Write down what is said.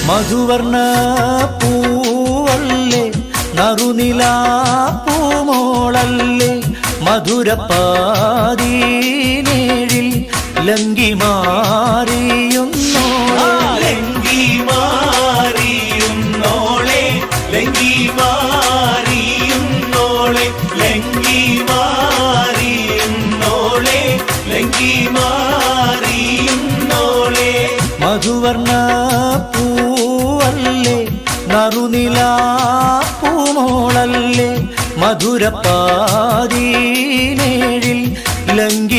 മധുവർണ്ണ പൂവല്ലേ നറുനിലാ പൂമോളല്ലേ മധുരപ്പാതീനേഴിൽ ലങ്കി മാറിയുന്നോളെ ലങ്കി മാറിയുന്നോളെ ലങ്കി മാറിയുന്നോളെ ലങ്കി മാറിയുന്നോളെ ലങ്കി മാറിയുന്നോളെ മധുവർണ്ണ പൂവല്ലേ നറുനിലാ പൂമോളല്ലേ മധുരപ്പാതീനേഴിൽ ലങ്കി